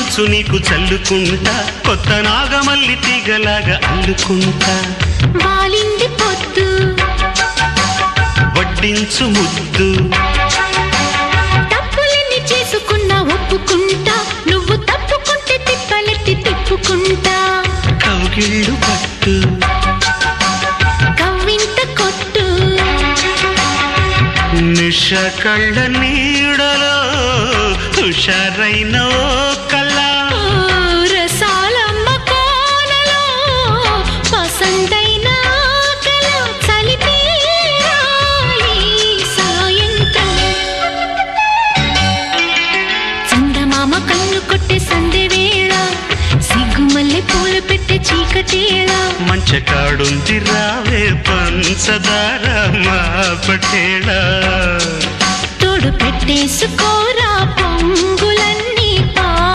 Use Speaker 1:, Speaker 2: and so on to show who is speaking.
Speaker 1: ముచ్చు నీకు చల్లుకుంటా కొత్త నాగమల్లి తీగలాగా అల్లుకుంటా
Speaker 2: వాలింది పొద్దు
Speaker 1: వడ్డించు ముద్దు
Speaker 2: తప్పులన్నీ చేసుకున్నా ఒప్పుకుంటా నువ్వు తప్పుకుంటే తిప్పలెత్తి తిప్పుకుంటా
Speaker 1: కౌగిళ్ళు పట్టు
Speaker 2: కవ్వింత కొట్టు
Speaker 1: నిష కళ్ళ నీడలో హుషారైన ఓ కల్లా
Speaker 2: రసాలమ్మ కోనలో పసందైన కల చలిపేరాయి సాయంత్రం చందమామ కన్ను కొట్టే సందె వేళ సిగ్గుమల్లె పూలు పెట్టే చీకటేళ
Speaker 1: మంచకాడుంది రావే పంచదార మా పటేళ
Speaker 2: తోడు పెట్టేసుకోరా పొంగుల